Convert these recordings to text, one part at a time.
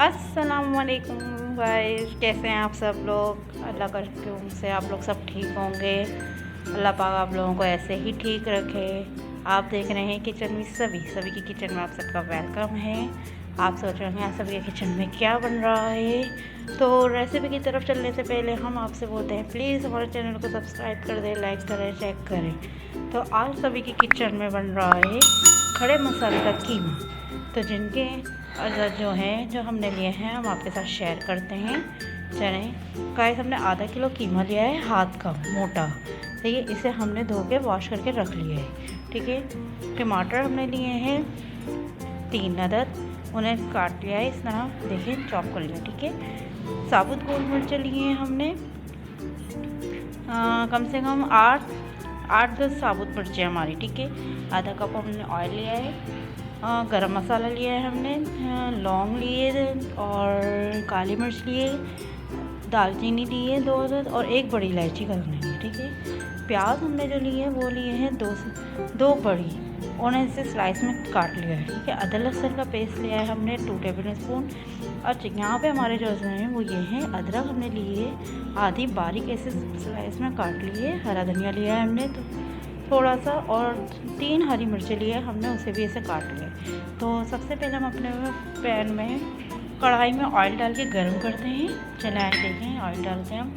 अस्सलाम वालेकुम गाइस, कैसे हैं आप सब लोग। अल्लाह का शुक्र से आप लोग सब ठीक होंगे। अल्लाह पाक आप लोगों को ऐसे ही ठीक रखे। आप देख रहे हैं किचन में सभी की किचन में आप सबका वेलकम है। आप सोच रहे हैं सभी के किचन में क्या बन रहा है। तो रेसिपी की तरफ चलने से पहले हम आपसे बोलते हैं प्लीज़ हमारे चैनल को सब्सक्राइब कर दें, लाइक करें, चेक करें। तो आज सभी की किचन में बन रहा है खड़े मसाले का कीमा। तो जिनके जो है जो हमने लिए हैं हम आपके साथ शेयर करते हैं। चलें गाइस, हमने आधा किलो कीमा लिया है, हाथ का मोटा। ठीक है, इसे हमने धो के वॉश करके रख लिया है। ठीक है, टमाटर हमने लिए हैं 3 अदद, उन्हें काट लिया है इस तरह, देखिए चॉप कर लिया। ठीक है, साबुत गोल मिर्च लिए हैं हमने कम से कम 8-10 साबुत मिर्चें हमारी। ठीक है, आधा कप हमने ऑयल लिया है। गरम मसाला लिया है हमने, लौंग लिए और काली मिर्च लिए, दालचीनी लिए 2 अदद और 1 बड़ी इलायची करनी है। ठीक है, प्याज हमने जो लिए हैं वो लिए हैं 2 बड़ी, उन्हें इसे स्लाइस में काट लिया है। ठीक है, अदरक लहसुन का पेस्ट लिया है हमने 2 टेबल स्पून। और यहाँ पे हमारे जो हैं वो ये हैं, अदरक हमने लिए आधी बारीक ऐसे स्लाइस में काट लिए, हरा धनिया लिया है हमने तो थोड़ा सा, और 3 हरी मिर्चें लिए हमने, उसे भी ऐसे काट लिया। तो सबसे पहले हम अपने पैन में कढ़ाई में ऑयल डाल के गर्म करते हैं। चले आए देखें, ऑयल डालते हैं हम।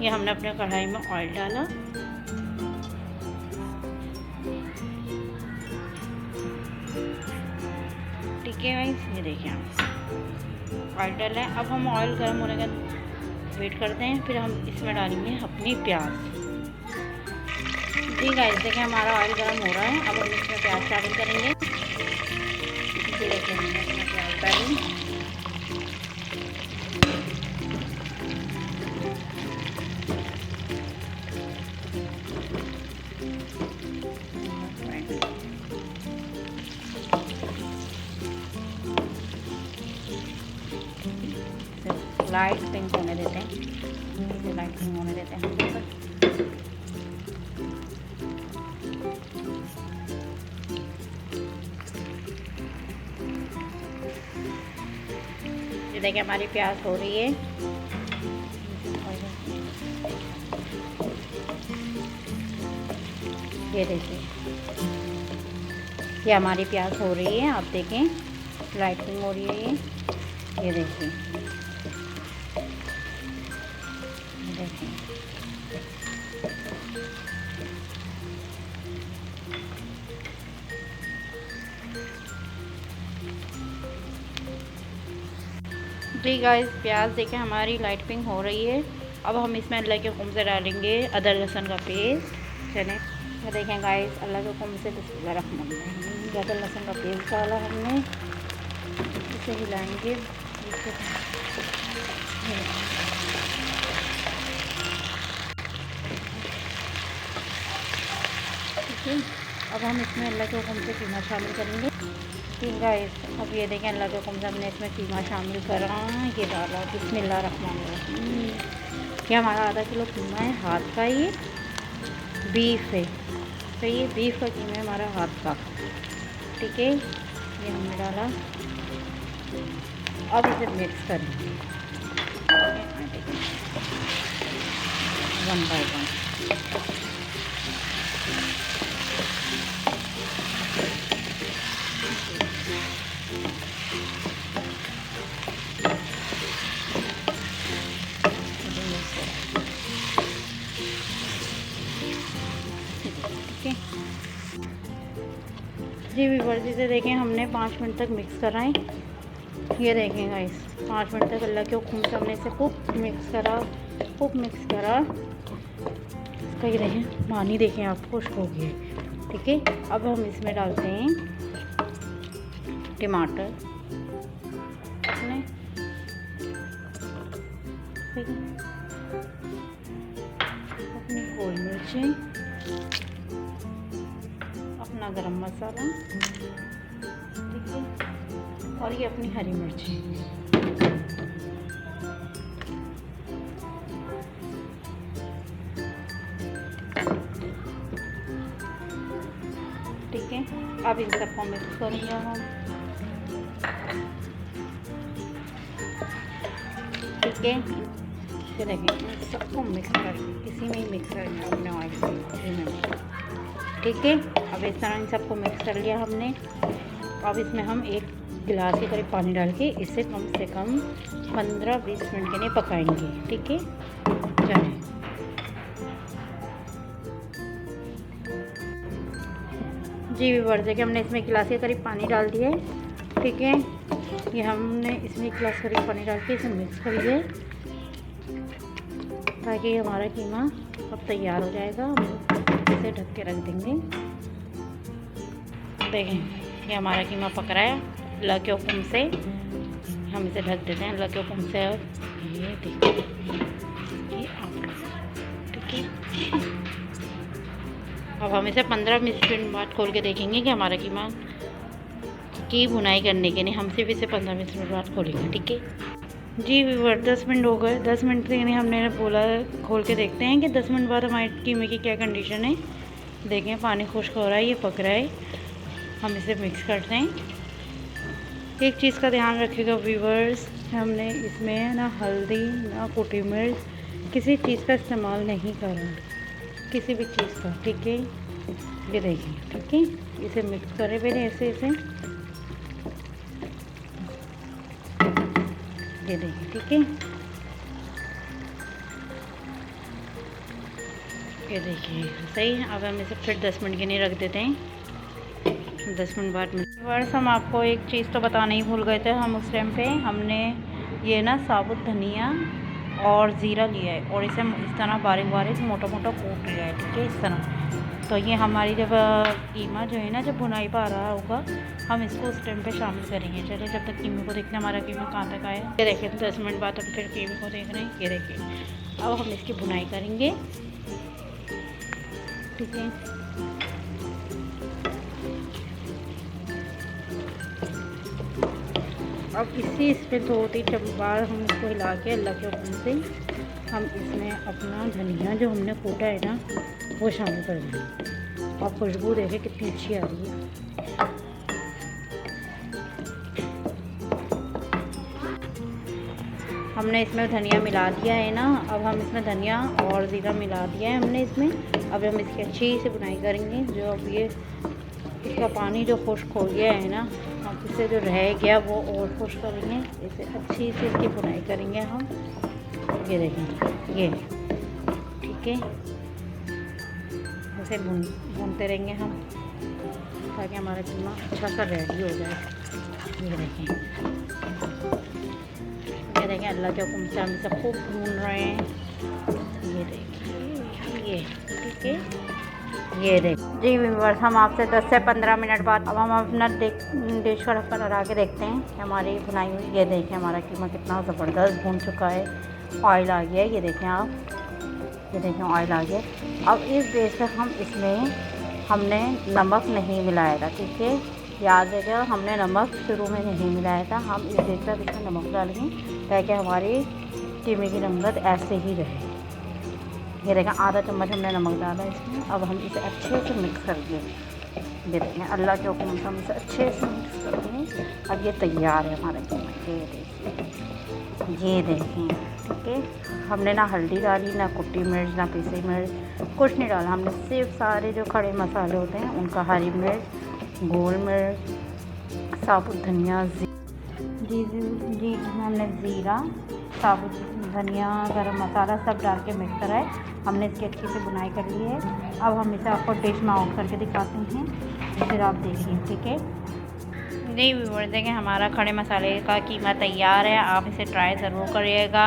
ये हमने अपने कढ़ाई में ऑयल डाला। ठीक है गाइस, ये देखिए हम ऑयल डाला है। अब हम ऑयल गर्म होने का वेट करते हैं, फिर हम इसमें डालेंगे अपनी प्याज। जी गाइस, देखिए हमारा ऑयल गर्म हो रहा है। अब हम इसमें प्याज शामिल करेंगे। देखिए हमने इसमें प्याज डाली। लाइट पिंक होने देते हैं, इसे लाइट पिंक होने देते हैं। ये देखिए हमारी प्याज हो रही है। ये देखिए ये हमारी प्याज हो रही है, आप देखें लाइटिंग हो रही है। ये देखिए जी गाइस, प्याज देखें हमारी लाइट पिंक हो रही है। अब हम इसमें अल्लाह के हुक्म से डालेंगे अदरक लहसुन का पेस्ट। चलें ये देखें गाइस, अल्लाह के हुक्म से बिस्मिल्लाहिर्रहमानिर्रहीम अदरक लहसुन का पेस्ट डाला हमने, इसे हिलाएंगे। ठीक है, अब हम इसमें अल्लाह के हुक्म से कीमा शामिल करेंगे। ठीक गाइस, अब ये देखें अल्लाह के हुक्म से हमने इसमें कीमा शामिल करा, ये डाला बिस्मिल्लाहिर्रहमानिर्रहीम। ये हमारा आधा किलो कीमा है, हाथ का, ये बीफ है। तो ये बीफ का कीमा है हमारा हाथ का। ठीक है, ये हमने डाला। अब इसे मिक्स करेंगे 1 बाय 1। जी व्यूअर्स, इसे देखें हमने 5 मिनट तक मिक्स कराएं। ये देखें गाइस, 5 मिनट तक अल्लाह के हुक्म से हमने इसे खूब मिक्स करा। इसका ये देखें पानी देखें आप, खुश्क हो गया। ठीक है, अब हम इसमें डालते हैं टमाटर, अपनी गोल मिर्चें, अपना गरम मसाला, ठीक है, और ये अपनी हरी मिर्ची। ठीक है, अब इन सबको मिक्स करेंगे हम। ठीक है। ये देखें सबको मिक्स कर, इसी में ही मिक्स करना अपने ऑयल में, ठीक है। अब इस तरह इन सबको मिक्स कर लिया हमने। अब इसमें हम 1 गिलास के करीब पानी डाल के इसे कम से कम 15-20 मिनट के लिए पकाएंगे, ठीक है। चलें, जी व्यूअर्स देखिए हमने इसमें 1 गिलास के करीब पानी डाल दिया है, ठीक है। ये हमने इसमें 1 गिलास करीब पानी डाल के इसे मिक्स कर लिया ताकि हमारा कीमा अब तैयार हो जाएगा। हम इसे ढक के रख देंगे। देखें ये हमारा कीमा पक रहा है अल्लाह के हुक्म से। हम इसे ढक देते हैं अल्लाह के हुक्म से। ये देखिए ये आप, ठीक है। अब हम इसे 15-20 मिनट बाद खोल के देखेंगे कि हमारा कीमा की भुनाई करने के लिए हम सिर्फ इसे 15-20 मिनट बाद खोलेंगे, ठीक है। जी व्यूअर 10 मिनट हो गए। 10 मिनट के लिए हमने बोला खोल के देखते हैं कि 10 मिनट बाद हमारे कीमे की क्या कंडीशन है। देखें पानी खुश्क हो रहा है, ये पक रहा है। हम इसे मिक्स करते हैं। एक चीज़ का ध्यान रखिएगा व्यूअर्स, हमने इसमें ना हल्दी ना कुटी मिर्च किसी चीज़ का इस्तेमाल नहीं करा, किसी भी चीज़ का, ठीक है। ये देखिए, ठीक है। इसे मिक्स करें पहले ऐसे ऐसे, ये देखिए, ठीक है। ये देखिए सही है। अब हम इसे फिर 10 मिनट के लिए रख देते हैं। 10 मिनट बाद व्यूअर्स हम आपको एक चीज़ तो बताना ही भूल गए थे। हम उस टाइम पे हमने ये ना साबुत धनिया और ज़ीरा लिया है और इसे इस तरह बारीक बारीक मोटा मोटा कूट लिया है, ठीक है, इस तरह। तो ये हमारी जब कीमा जो है ना जब भुनाई पा रहा होगा हम इसको उस टाइम पे शामिल करेंगे। चलिए जब तक कीमे को देखते हैं हमारा कीमा कहाँ तक आया। ये देखिए 10 मिनट बाद हम फिर कीमे को देख रहे हैं। ये देखिए अब हम इसकी भुनाई करेंगे, ठीक है। अब इस पे 2-3 बार हम इसको हिला के अल्लाह के हुक्म से हम इसमें अपना धनिया जो हमने कूटा है ना वो शामिल कर देंगे। और खुशबू देखें कितनी अच्छी आ रही है। हमने इसमें धनिया मिला दिया है ना। अब हम इसमें धनिया और ज़ीरा मिला दिया है हमने इसमें। अब हम इसकी अच्छी से बुनाई करेंगे। जो अब ये इसका पानी जो खुश्क हो गया है ना, अब इसे जो रह गया वो और खुश्क करेंगे। इसे अच्छी से इसकी बुनाई करेंगे हम। ये देखें ये, ठीक है। इसे भूनते रहेंगे हम ताकि हमारा कीमा अच्छा सा रेडी हो जाए। ये देखें अल्लाह के हुक्म से हम इसे खूब भून रहे हैं। ये देखिए ये, ठीक है। ये देख जी व्यूअर्स हम आपसे 10 से 15 मिनट बाद अब हम अपना डिश का ढक्कन लगा के देखते हैं कि हमारी भुनाई हुई। ये देखें हमारा कीमा कितना ज़बरदस्त भून चुका है। ऑयल आ गया है, ये देखें आप, ये देखें ऑयल आ गया। अब इस बेस पे हम इसमें हमने नमक नहीं मिलाया था, ठीक है। याद रखिएगा हमने नमक शुरू में नहीं मिलाया था। हम इस बेस पर इसमें नमक डालेंगे ताकि हमारी कीमे की रंगत ऐसे ही रहे। ये देखें आधा चम्मच हमने नमक डाला इसमें। अब हम इसे अच्छे से मिक्स कर देंगे। ये देखें अल्लाह के हुक्म से हम इसे अच्छे से मिक्स कर देंगे। अब ये तैयार है हमारा कीमा। ये देखें, ठीक है। हमने ना हल्दी डाली, ना कुटी मिर्च, ना पीसी मिर्च, कुछ नहीं डाला। हमने सिर्फ सारे जो खड़े मसाले होते हैं उनका, हरी मिर्च, गोल मिर्च, साबुत धनिया, जी हमने ज़ीरा, साबुत धनिया, गरम मसाला सब डाल के मिक्स करा है। हमने इसकी अच्छी से बुनाई कर ली है। अब हम इसे आपको डिश में आउट करके दिखाते हैं, फिर आप देखिए, ठीक है। जी व्यूअर्स देखें हमारा खड़े मसाले का कीमा तैयार है। आप इसे ट्राई ज़रूर करिएगा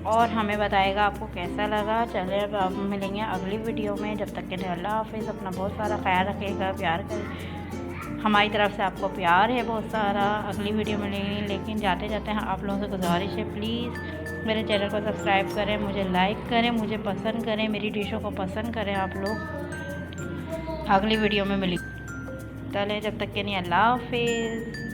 और हमें बताइएगा आपको कैसा लगा। चलिए अब आप मिलेंगे अगली वीडियो में। जब तक के लिए अल्लाह हाफ़िज़। अपना बहुत सारा ख्याल रखिएगा, प्यार करें। हमारी तरफ से आपको प्यार है बहुत सारा। अगली वीडियो में लेकिन जाते जाते हैं आप लोगों से गुजारिश है, प्लीज़ मेरे चैनल को सब्सक्राइब करें, मुझे लाइक करें, मुझे पसंद करें, मेरी डिशों को पसंद करें आप लोग। अगली वीडियो में मिलेंगे। चलें जब तक के लिए अल्लाह हाफ़िज़।